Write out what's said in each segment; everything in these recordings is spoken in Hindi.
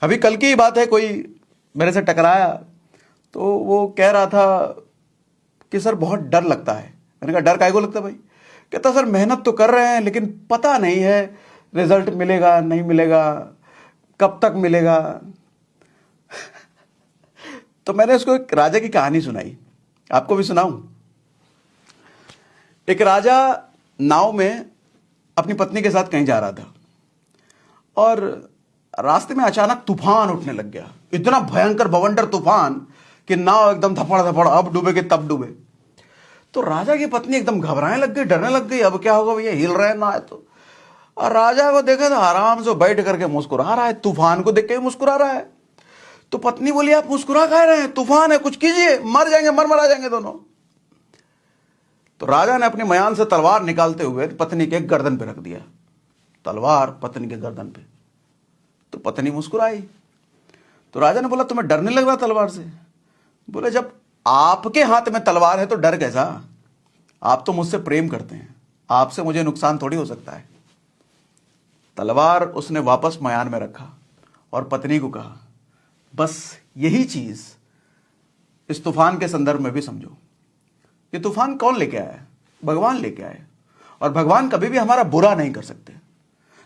अभी कल की ही बात है, कोई मेरे से टकराया तो वो कह रहा था कि सर बहुत डर लगता है। मैंने कहा डर काहे को लगता है भाई? कहता सर मेहनत तो कर रहे हैं लेकिन पता नहीं है रिजल्ट मिलेगा नहीं मिलेगा, कब तक मिलेगा। तो मैंने उसको एक राजा की कहानी सुनाई, आपको भी सुनाऊं। एक राजा नाव में अपनी पत्नी के साथ कहीं जा रहा था और रास्ते में अचानक तूफान उठने लग गया, इतना भयंकर बवंडर तूफान कि नाव एकदम धपड़ धपड़, अब डूबे तब डूबे। तो राजा की पत्नी एकदम घबराने लग गई, डरने लग गई, अब क्या होगा भैया, हिल रहे हैं ना है तो। और राजा को देखा तो आराम से बैठ करके मुस्कुरा रहा है, तूफान को देख के मुस्कुरा रहा है। तो पत्नी बोली आप मुस्कुरा कह रहे हैं, तूफान है, कुछ कीजिए, मर जाएंगे, मर जाएंगे दोनों। तो राजा ने अपनी मयान से तलवार निकालते हुए पत्नी के गर्दन पे रख दिया, तलवार पत्नी के गर्दन पे। तो पत्नी मुस्कुराई। तो राजा ने बोला तुम्हें डर नहीं लग रहा तलवार से? बोले जब आपके हाथ में तलवार है तो डर कैसा, आप तो मुझसे प्रेम करते हैं, आपसे मुझे नुकसान थोड़ी हो सकता है। तलवार उसने वापस मयान में रखा और पत्नी को कहा बस यही चीज इस तूफान के संदर्भ में भी समझो। ये तूफान कौन लेके आया है? भगवान लेके आए। और भगवान कभी भी हमारा बुरा नहीं कर सकते।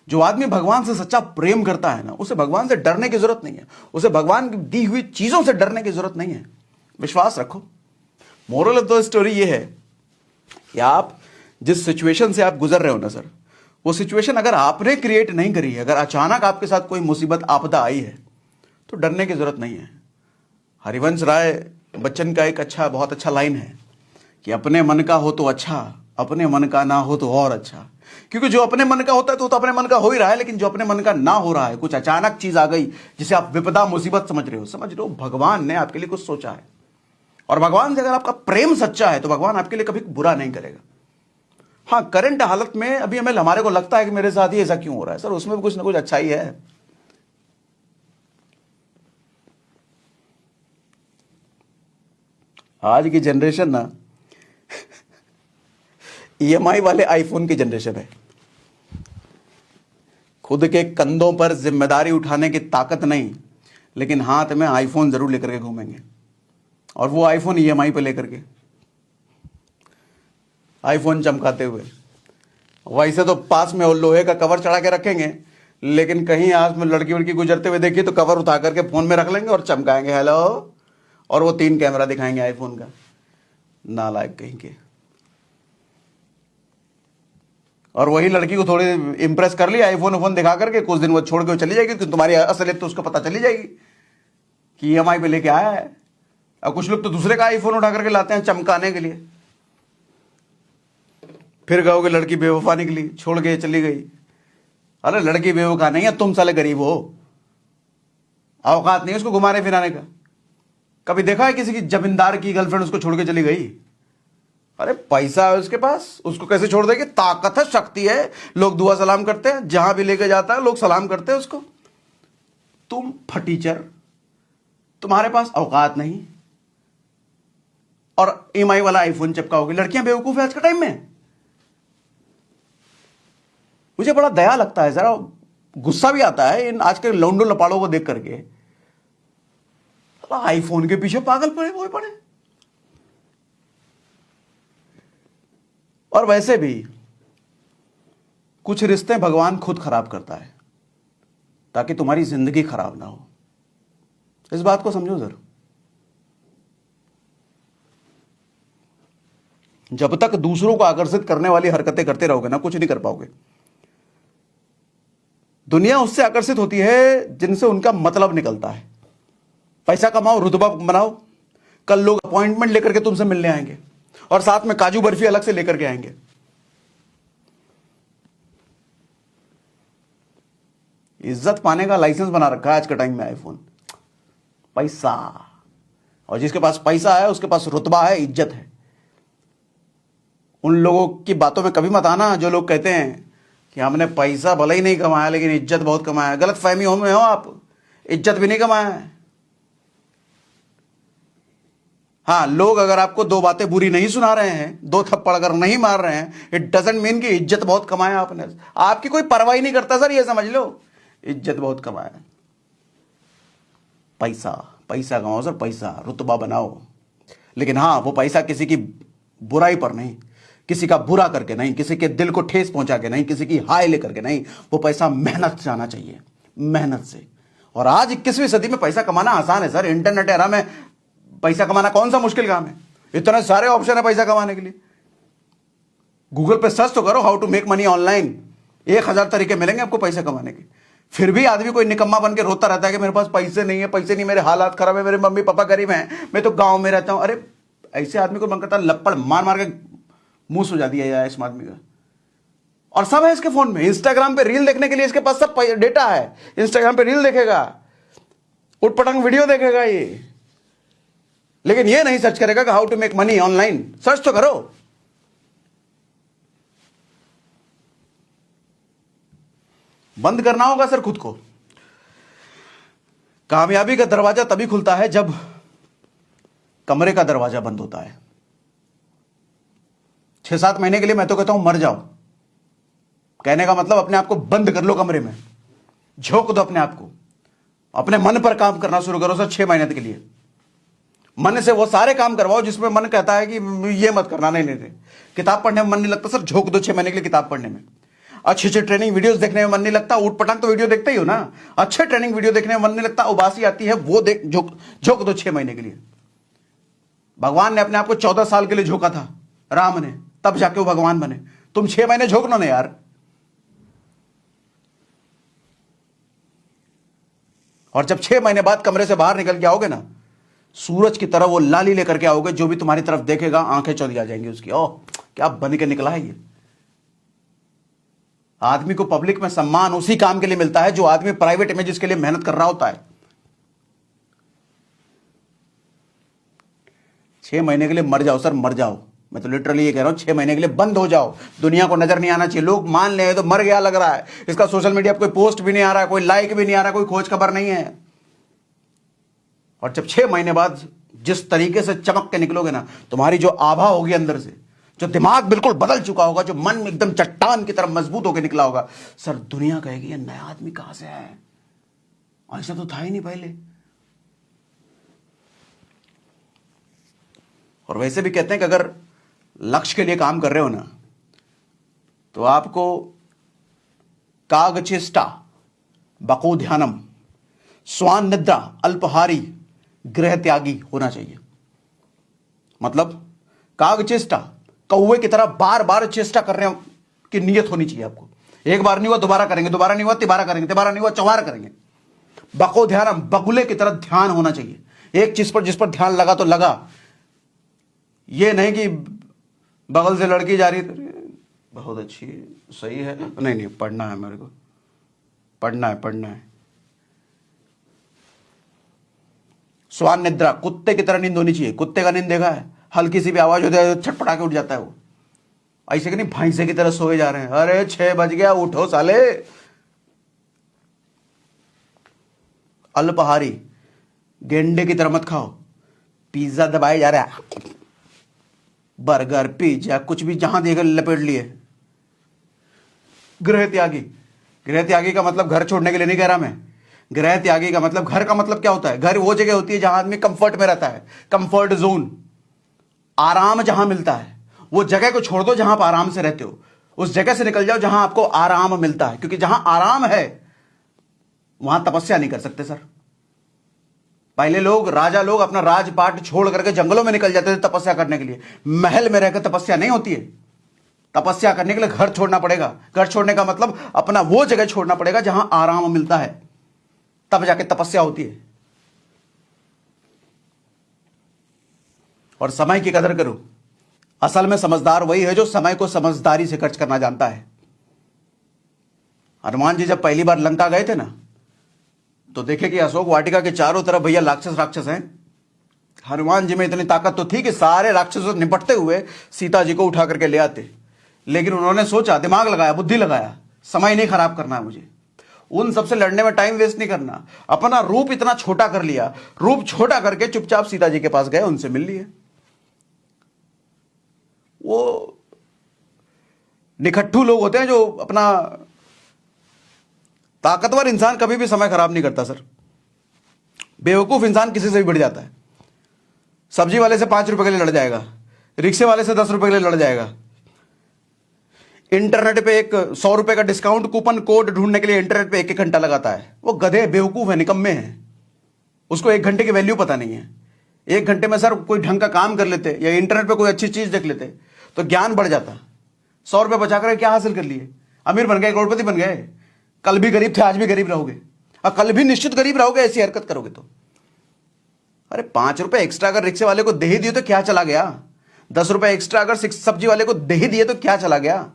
जो आदमी भगवान से सच्चा प्रेम करता है ना, उसे भगवान से डरने की जरूरत नहीं है, उसे भगवान की दी हुई चीजों से डरने की जरूरत नहीं है। विश्वास रखो। मोरल ऑफ द स्टोरी ये है कि आप जिस सिचुएशन से आप गुजर रहे हो ना सर, वो सिचुएशन अगर आपने क्रिएट नहीं करी है, अगर अचानक आपके साथ कोई मुसीबत आपदा आई है तो डरने की जरूरत नहीं है। हरिवंश राय बच्चन का एक बहुत अच्छा लाइन है कि अपने मन का हो तो अच्छा, अपने मन का ना हो तो और अच्छा। क्योंकि जो अपने मन का होता है तो अपने मन का हो ही रहा है, लेकिन जो अपने मन का ना हो रहा है, कुछ अचानक चीज आ गई जिसे आप विपदा मुसीबत समझ रहे हो, भगवान ने आपके लिए कुछ सोचा है। और भगवान से अगर आपका प्रेम सच्चा है तो भगवान आपके लिए कभी बुरा नहीं करेगा। हाँ, करंट हालत में अभी हमारे को लगता है कि मेरे साथ ही ऐसा क्यों हो रहा है सर, उसमें भी कुछ ना कुछ अच्छा ही है। आज की जनरेशन ना ईएमआई वाले आईफोन की जनरेशन है। खुद के कंधों पर जिम्मेदारी उठाने की ताकत नहीं, लेकिन हाथ में आईफोन जरूर लेकर के घूमेंगे। और वो आईफोन ईएमआई पे लेकर के, आईफोन चमकाते हुए। वैसे तो पास में लोहे का कवर चढ़ा के रखेंगे, लेकिन कहीं आज में लड़की वड़की गुजरते हुए देखिए तो कवर उठा करके फोन में रख लेंगे और चमकाएंगे हेलो, और वो 3 कैमरा दिखाएंगे आईफोन का। नालायक कहीं के। और वही लड़की को थोड़ी इंप्रेस कर लिया आईफोन फोन दिखा करके, कुछ दिन वो छोड़ के चली जाएगी, क्योंकि तुम्हारी असलियत तो उसको पता चली जाएगी कि ईएमआई पे लेके आया है। और कुछ लोग तो दूसरे का आईफोन उठा करके लाते हैं चमकाने के लिए। फिर कहोगे लड़की बेवफा निकली, छोड़ के चली गई। अरे लड़की बेवफा नहीं है, तुम साले गरीब हो, औकात नहीं उसको घुमाने फिराने का। कभी देखा है किसी की जमींदार की गर्लफ्रेंड उसको छोड़ के चली गई? अरे पैसा है उसके पास, उसको कैसे छोड़ देगी? ताकत है, शक्ति है, लोग दुआ सलाम करते हैं, जहां भी लेके जाता है लोग सलाम करते हैं उसको। तुम फटीचर, तुम्हारे पास औकात नहीं, और ईएमआई वाला आईफोन चिपकाओगे। लड़कियां बेवकूफ है आज के टाइम में। मुझे बड़ा दया लगता है, जरा गुस्सा भी आता है इन आज के लौंडो लपाड़ों को देख करके। आईफोन के पीछे पागल पड़े। और वैसे भी कुछ रिश्ते भगवान खुद खराब करता है ताकि तुम्हारी जिंदगी खराब ना हो। इस बात को समझो जरा। जब तक दूसरों को आकर्षित करने वाली हरकतें करते रहोगे ना, कुछ नहीं कर पाओगे। दुनिया उससे आकर्षित होती है जिनसे उनका मतलब निकलता है। पैसा कमाओ, रुतबा बनाओ, कल लोग अपॉइंटमेंट लेकर के तुमसे मिलने आएंगे और साथ में काजू बर्फी अलग से लेकर के आएंगे। इज्जत पाने का लाइसेंस बना रखा है आज के टाइम में आईफोन, पैसा। और जिसके पास पैसा है उसके पास रुतबा है, इज्जत है। उन लोगों की बातों में कभी मत आना जो लोग कहते हैं कि हमने पैसा भले ही नहीं कमाया लेकिन इज्जत बहुत कमाया। गलत फहमी में हो आप, इज्जत भी नहीं कमाया है। हाँ, लोग अगर आपको 2 बातें बुरी नहीं सुना रहे हैं, 2 थप्पड़ अगर नहीं मार रहे हैं, इट डजंट मीन कि इज्जत बहुत कमाया आपने। आपकी कोई परवाह नहीं करता सर, ये समझ लो, इज्जत बहुत कमाया। पैसा पैसा कमाओ सर, पैसा रुतबा बनाओ। लेकिन हाँ, वो पैसा किसी की बुराई पर नहीं, किसी का बुरा करके नहीं, किसी के दिल को ठेस पहुंचा के नहीं, किसी की हाय लेकर के नहीं। वो पैसा मेहनत से आना चाहिए, मेहनत से। और आज 21वीं सदी में पैसा कमाना आसान है सर। इंटरनेट एरा में पैसा कमाना कौन सा मुश्किल काम है? इतने सारे ऑप्शन है पैसा कमाने के लिए। गूगल पे सर्च तो करो, how to make money online. 1000 तरीके मिलेंगे आपको पैसा कमाने के। फिर भी आदमी कोई निकम्मा बन के रोता रहता है कि मेरे पास पैसे नहीं है, पैसे नहीं, मेरे हालात खराब है, मेरे मम्मी पापा गरीब हैं, मैं तो गांव में रहता हूं। अरे ऐसे आदमी को मन करता है लपड़ मार मार के मुंह सुझा दिया जाए इस आदमी का। और सब है इसके फोन में। इंस्टाग्राम पे रील देखने के लिए इसके पास सब डेटा है। इंस्टाग्राम पे रील देखेगा, उठपटांग वीडियो देखेगा ये, लेकिन ये नहीं सर्च करेगा कि how to make money online. Search तो करो। बंद करना होगा सर खुद को। कामयाबी का दरवाजा तभी खुलता है जब कमरे का दरवाजा बंद होता है। 6-7 महीने के लिए मैं तो कहता हूं मर जाओ। कहने का मतलब अपने आप को बंद कर लो कमरे में, झोंक दो अपने आप को, अपने मन पर काम करना शुरू करो सर 6 महीने के लिए। मन से वो सारे काम करवाओ जिसमें मन कहता है कि ये मत करना, नहीं नहीं नहीं। किताब पढ़ने में मन नहीं लगता सर, झोंक दो 6 महीने के लिए किताब पढ़ने में। अच्छे ट्रेनिंग वीडियोस देखने में मन नहीं लगता, ऊट पटांग तो वीडियो देखते ही हो ना। अच्छे ट्रेनिंग वीडियो देखने में मन नहीं लगता, उबासी आती है, वो देख झोंक दो 6 महीने के लिए। भगवान ने अपने आप को 14 साल के लिए झोंका था, राम ने, तब जाके वो भगवान बने। तुम 6 महीने झोंक लो ना यार। और जब 6 महीने बाद कमरे से बाहर निकल के आओगे ना, सूरज की तरह वो लाली लेकर के आओगे, जो भी तुम्हारी तरफ देखेगा आंखें चौड़ी आ जाएंगी उसकी। ओह क्या बन के निकला है ये। आदमी को पब्लिक में सम्मान उसी काम के लिए मिलता है जो आदमी प्राइवेट इमेजेस के लिए मेहनत कर रहा होता है। 6 महीने के लिए मर जाओ सर, मर जाओ। मैं तो लिटरली ये कह रहा हूं, 6 महीने के लिए बंद हो जाओ। दुनिया को नजर नहीं आना चाहिए। लोग मान ले तो मर गया लग रहा है, इसका सोशल मीडिया पर कोई पोस्ट भी नहीं आ रहा है, कोई लाइक भी नहीं आ रहा है, कोई खोज खबर नहीं है। और जब 6 महीने बाद जिस तरीके से चमक के निकलोगे ना, तुम्हारी जो आभा होगी अंदर से, जो दिमाग बिल्कुल बदल चुका होगा, जो मन एकदम चट्टान की तरफ मजबूत होकर निकला होगा, सर दुनिया कहेगी ये नया आदमी कहां से आया है, ऐसा तो था ही नहीं पहले। और वैसे भी कहते हैं कि अगर लक्ष्य के लिए काम कर रहे हो ना, तो आपको कागचेष्टा बको ध्यानम स्वान निद्रा अल्पहारी गृह त्यागी होना चाहिए। मतलब कागचेष्टा, कौवे की तरह बार बार चेष्टा करने की नियत होनी चाहिए आपको। एक बार नहीं हुआ दोबारा करेंगे, दोबारा नहीं हुआ तिबारा करेंगे, तिबारा नहीं हुआ चौबारा करेंगे। बको ध्यानम, बगुले की तरह ध्यान होना चाहिए। एक चीज पर जिस पर ध्यान लगा तो लगा। ये नहीं कि बगल से लड़की जा रही, बहुत अच्छी, सही है, नहीं नहीं पढ़ना है, मेरे को पढ़ना है, पढ़ना है। स्वान निद्रा, कुत्ते की तरह नींद होनी चाहिए। कुत्ते का नींद देखा है, हल्की सी भी आवाज होती है छटपटा के उठ जाता है वो। ऐसे कि नहीं भैंसे की तरह सोए जा रहे हैं, अरे 6 बज गया उठो साले। अल्पहारी, गेंडे की तरह मत खाओ, पिज्जा दबाए जा रहा है, बर्गर पिज्जा कुछ भी जहां देखा लपेट लिए। गृह त्यागी, गृह त्यागी का मतलब घर छोड़ने के लिए नहीं कह रहा मैं। गृह त्यागी का मतलब, घर का मतलब क्या होता है? घर वो जगह होती है जहां आदमी कंफर्ट में रहता है, कंफर्ट जोन, आराम जहां मिलता है। वो जगह को छोड़ दो जहां आप आराम से रहते हो, उस जगह से निकल जाओ जहां आपको आराम मिलता है। क्योंकि जहां आराम है वहां तपस्या नहीं कर सकते सर। पहले लोग, राजा लोग अपना राजपाट छोड़ करके जंगलों में निकल जाते थे तपस्या करने के लिए। महल में रहकर तपस्या नहीं होती है। तपस्या करने के लिए घर छोड़ना पड़ेगा। घर छोड़ने का मतलब अपना वो जगह छोड़ना पड़ेगा जहां आराम मिलता है, तब जाके तपस्या होती है। और समय की कदर करो। असल में समझदार वही है जो समय को समझदारी से खर्च करना जानता है। हनुमान जी जब पहली बार लंका गए थे ना, तो देखे कि अशोक वाटिका के चारों तरफ भैया राक्षस राक्षस हैं। हनुमान जी में इतनी ताकत तो थी कि सारे राक्षसों से निपटते हुए सीता जी को उठा करके ले आते। लेकिन उन्होंने सोचा, दिमाग लगाया, बुद्धि लगाया, समय नहीं खराब करना है मुझे, उन सबसे लड़ने में टाइम वेस्ट नहीं करना। अपना रूप इतना छोटा कर लिया, रूप छोटा करके चुपचाप सीता जी के पास गए, उनसे मिल लिए। वो निखट्टू लोग होते हैं जो अपना, ताकतवर इंसान कभी भी समय खराब नहीं करता सर। बेवकूफ इंसान किसी से भी बढ़ जाता है। सब्जी वाले से 5 रुपए के लिए लड़ जाएगा, रिक्शे वाले से 10 रुपए के लिए लड़ जाएगा, इंटरनेट पे एक 100 रुपए का डिस्काउंट कूपन कोड ढूंढने के लिए इंटरनेट पे 1-1 घंटा लगाता है। वो गधे, बेवकूफ है, निकम्मे हैं। उसको 1 घंटे की वैल्यू पता नहीं है। 1 घंटे में सर कोई ढंग का काम कर लेते या इंटरनेट पे कोई अच्छी चीज देख लेते तो ज्ञान बढ़ जाता। 100 रुपए बचाकर क्या हासिल कर लिए? अमीर बन गए, करोड़पति बन गए। कल भी गरीब थे, आज भी गरीब रहोगे और कल भी निश्चित गरीब रहोगे ऐसी हरकत करोगे तो। अरे 5 रुपए एक्स्ट्रा अगर रिक्शे वाले को दे ही दिए तो क्या चला गया? 10 रुपए एक्स्ट्रा अगर सब्जी वाले को दे ही दिए तो क्या चला गया?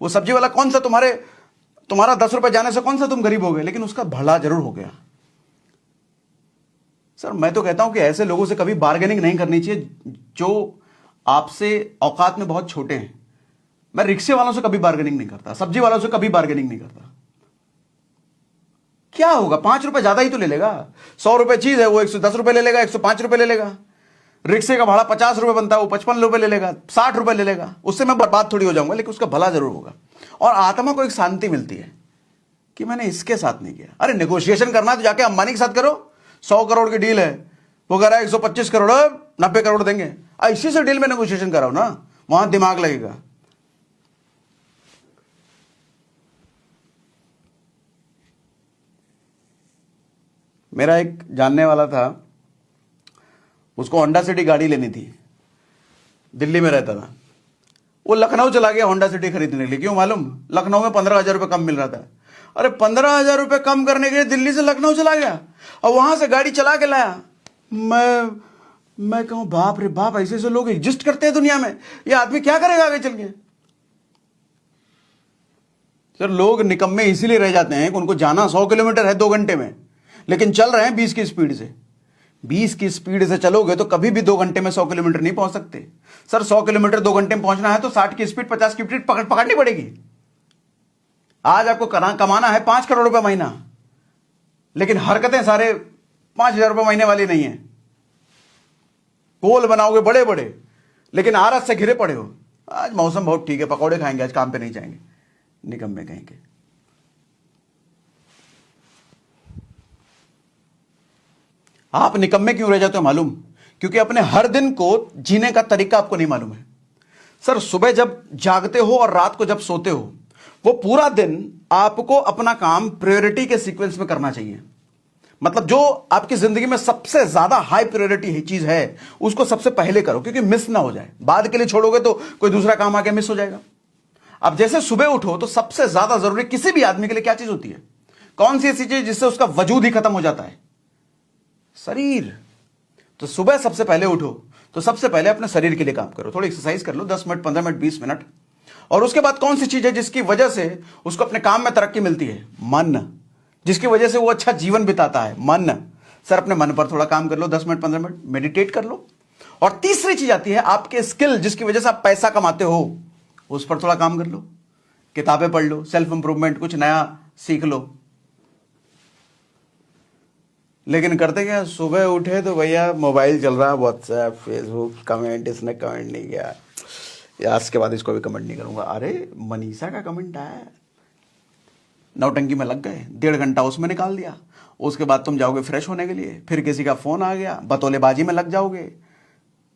वो सब्जी वाला कौन सा तुम्हारा 10 रुपए जाने से कौन सा तुम गरीब हो गए, लेकिन उसका भला जरूर हो गया। सर मैं तो कहता हूं कि ऐसे लोगों से कभी बार्गेनिंग नहीं करनी चाहिए जो आपसे औकात में बहुत छोटे हैं। मैं रिक्शे वालों से कभी बार्गेनिंग नहीं करता, सब्जी वालों से कभी बार्गेनिंग नहीं करता। क्या होगा, 5 रुपए ज्यादा ही तो ले लेगा। 100 रुपए चीज है, वो 110 रुपए ले लेगा, 105 रुपए ले लेगा। रिक्शे का भाड़ा 50 रुपए बनता है, वो 55 रुपए ले लेगा, 60 रुपए ले लेगा। उससे मैं बर्बाद थोड़ी हो जाऊंगा, लेकिन उसका भला जरूर होगा और आत्मा को एक शांति मिलती है कि मैंने इसके साथ नहीं किया। अरे नेगोशिएशन करना तो जाके अंबानी के साथ करो। 100 करोड़ की डील है, वो कह रहा है 125 करोड़, 90 करोड़ देंगे। इसी से डील में नेगोशिएशन कराओ ना, वहां दिमाग लगेगा। मेरा एक जानने वाला था, उसको होंडा सिटी गाड़ी लेनी थी, दिल्ली में रहता था। वो लखनऊ चला गया होंडा सिटी खरीदने के लिए। क्यों मालूम? लखनऊ में 15,000 रुपये कम मिल रहा था। अरे 15,000 रुपये कम करने के लिए दिल्ली से लखनऊ चला गया और वहां से गाड़ी चला के लाया। मैं कहूं बाप रे बाप, ऐसे ऐसे लोग एग्जिस्ट करते हैं दुनिया में। ये आदमी क्या करेगा आगे चल के? सर लोग निकम्मे इसीलिए रह जाते हैं कि उनको जाना 100 किलोमीटर है 2 घंटे में, लेकिन चल रहे हैं 20 की स्पीड से। 20 की स्पीड से चलोगे तो कभी भी 2 घंटे में 100 किलोमीटर नहीं पहुंच सकते। सर 100 किलोमीटर 2 घंटे में पहुंचना है तो 60 की स्पीड 50 की स्पीड पकड़नी पड़ेगी। आज आपको कमाना है 5 करोड़ रुपए महीना, लेकिन हरकतें सारे 5,000 रुपए महीने वाली नहीं है। पोल बनाओगे बड़े बड़े, लेकिन आरस से घिरे पड़े हो। आज मौसम बहुत ठीक है, पकौड़े खाएंगे, आज काम पे नहीं जाएंगे, निकम्मे कहेंगे। आप निकम्मे क्यों रह जाते हो मालूम? क्योंकि अपने हर दिन को जीने का तरीका आपको नहीं मालूम है। सर सुबह जब जागते हो और रात को जब सोते हो, वो पूरा दिन आपको अपना काम प्रायोरिटी के सीक्वेंस में करना चाहिए। मतलब जो आपकी जिंदगी में सबसे ज्यादा हाई प्रायोरिटी चीज है, उसको सबसे पहले करो, क्योंकि मिस ना हो जाए। बाद के लिए छोड़ोगे तो कोई दूसरा काम आके मिस हो जाएगा। अब जैसे सुबह उठो तो सबसे ज्यादा जरूरी किसी भी आदमी के लिए क्या चीज होती है? कौन सी ऐसी चीज जिससे उसका वजूद ही खत्म हो जाता है? शरीर। तो सुबह सबसे पहले उठो तो सबसे पहले अपने शरीर के लिए काम करो। थोड़ी एक्सरसाइज कर लो, 10 मिनट, 15 मिनट, 20 मिनट। और उसके बाद कौन सी चीज है जिसकी वजह से उसको अपने काम में तरक्की मिलती है? मन। जिसकी वजह से वो अच्छा जीवन बिताता है, मन। सर अपने मन पर थोड़ा काम कर लो, 10 मिनट, 15 मिनट, मेडिटेट कर लो। और तीसरी चीज आती है आपके स्किल, जिसकी वजह से आप पैसा कमाते हो, उस पर थोड़ा काम कर लो। किताबें पढ़ लो, सेल्फ इंप्रूवमेंट, कुछ नया सीख लो। लेकिन करते क्या? सुबह उठे तो भैया मोबाइल चल रहा है, व्हाट्सएप, फेसबुक, कमेंट, इसने कमेंट नहीं किया, या इसके बाद इसको भी कमेंट नहीं करूंगा। अरे मनीषा का कमेंट आया, नौटंकी में लग गए, 1.5 घंटा उसमें निकाल दिया। उसके बाद तुम जाओगे फ्रेश होने के लिए, फिर किसी का फोन आ गया, बतौलेबाजी में लग जाओगे,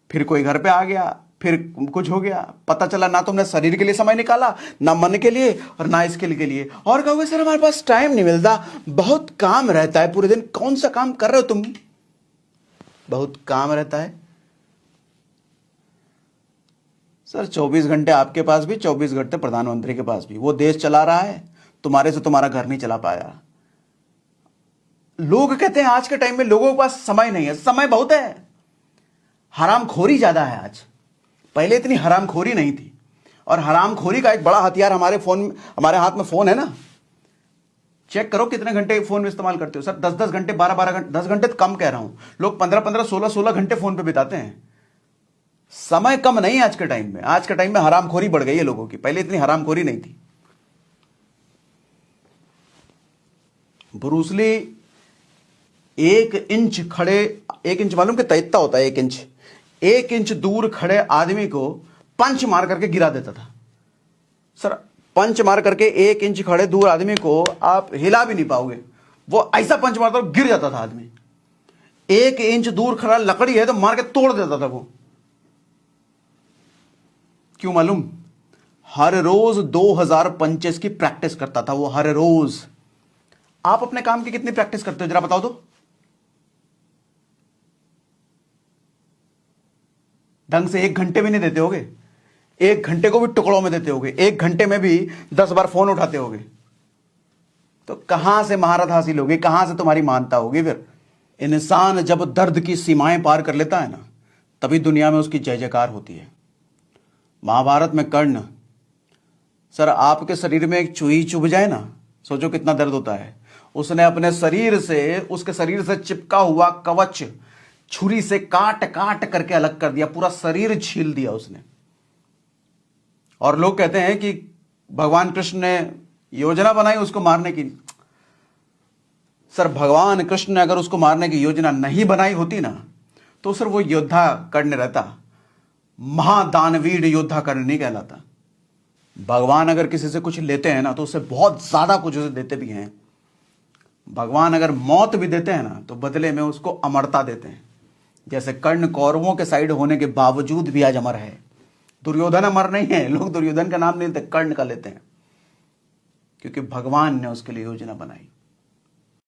फिर कोई घर पे आ गया, फिर कुछ हो गया, पता चला ना तुमने शरीर के लिए समय निकाला, ना मन के लिए और ना स्किल के लिए। और कहोगे सर हमारे पास टाइम नहीं मिलता, बहुत काम रहता है पूरे दिन। कौन सा काम कर रहे हो तुम? बहुत काम रहता है सर। 24 घंटे आपके पास भी, 24 घंटे प्रधानमंत्री के पास भी। वो देश चला रहा है, तुम्हारे से तुम्हारा घर नहीं चला पाया। लोग कहते हैं आज के टाइम में लोगों के पास समय नहीं है। समय बहुत है, हरामखोरी ज्यादा है आज। पहले इतनी हरामखोरी नहीं थी। और हरामखोरी का एक बड़ा हथियार हमारे हाथ में फोन है ना। चेक करो कितने घंटे फोन में इस्तेमाल करते हो। सर 10-10 घंटे, 12-12 घंटे, 10 घंटे तो कम कह रहा हूं, लोग 15-15, 16-16 घंटे फोन पे बिताते हैं। समय कम नहीं है आज के टाइम में। आज के टाइम में हरामखोरी बढ़ गई है लोगों की, पहले इतनी हरामखोरी नहीं थी। ब्रूसली 1 इंच खड़े, 1 इंच मालूम कितना इतना होता है? 1 इंच, 1 इंच दूर खड़े आदमी को पंच मार करके गिरा देता था। सर पंच मार करके 1 इंच खड़े दूर आदमी को आप हिला भी नहीं पाओगे, वो ऐसा पंच मारता गिर जाता था आदमी। 1 इंच दूर खड़ा लकड़ी है तो मार के तोड़ देता था वो। क्यों मालूम? हर रोज 2000 पंचेस की प्रैक्टिस करता था वो, हर रोज। आप अपने काम की कितनी प्रैक्टिस करते हो जरा बताओ तो? ढंग से 1 घंटे भी नहीं देते होगे, 1 घंटे को भी टुकड़ों में देते होगे, 1 घंटे में भी 10 बार फोन उठाते होगे। तो कहां से महारत हासिल होगी, कहां से तुम्हारी मानता होगी? फिर इंसान जब दर्द की सीमाएं पार कर लेता है ना, तभी दुनिया में उसकी जय जयकार होती है। महाभारत में कर्ण, सर आपके शरीर में एक चूही चुभ जाए ना, सोचो कितना दर्द होता है। उसने अपने शरीर से, उसके शरीर से चिपका हुआ कवच छुरी से काट काट करके अलग कर दिया, पूरा शरीर छील दिया उसने। और लोग कहते हैं कि भगवान कृष्ण ने योजना बनाई उसको मारने की। सर भगवान कृष्ण ने अगर उसको मारने की योजना नहीं बनाई होती ना, तो सर वो योद्धा कर्ण रहता, महादानवीर योद्धा कर्ण नहीं कहलाता। भगवान अगर किसी से कुछ लेते हैं ना, तो उससे बहुत ज्यादा कुछ उसे देते भी हैं। भगवान अगर मौत भी देते हैं ना, तो बदले में उसको अमरता देते हैं। जैसे कर्ण कौरवों के साइड होने के बावजूद भी आज अमर है। दुर्योधन अमर नहीं है, लोग दुर्योधन का नाम नहीं लेते, कर्ण का लेते हैं, क्योंकि भगवान ने उसके लिए योजना बनाई।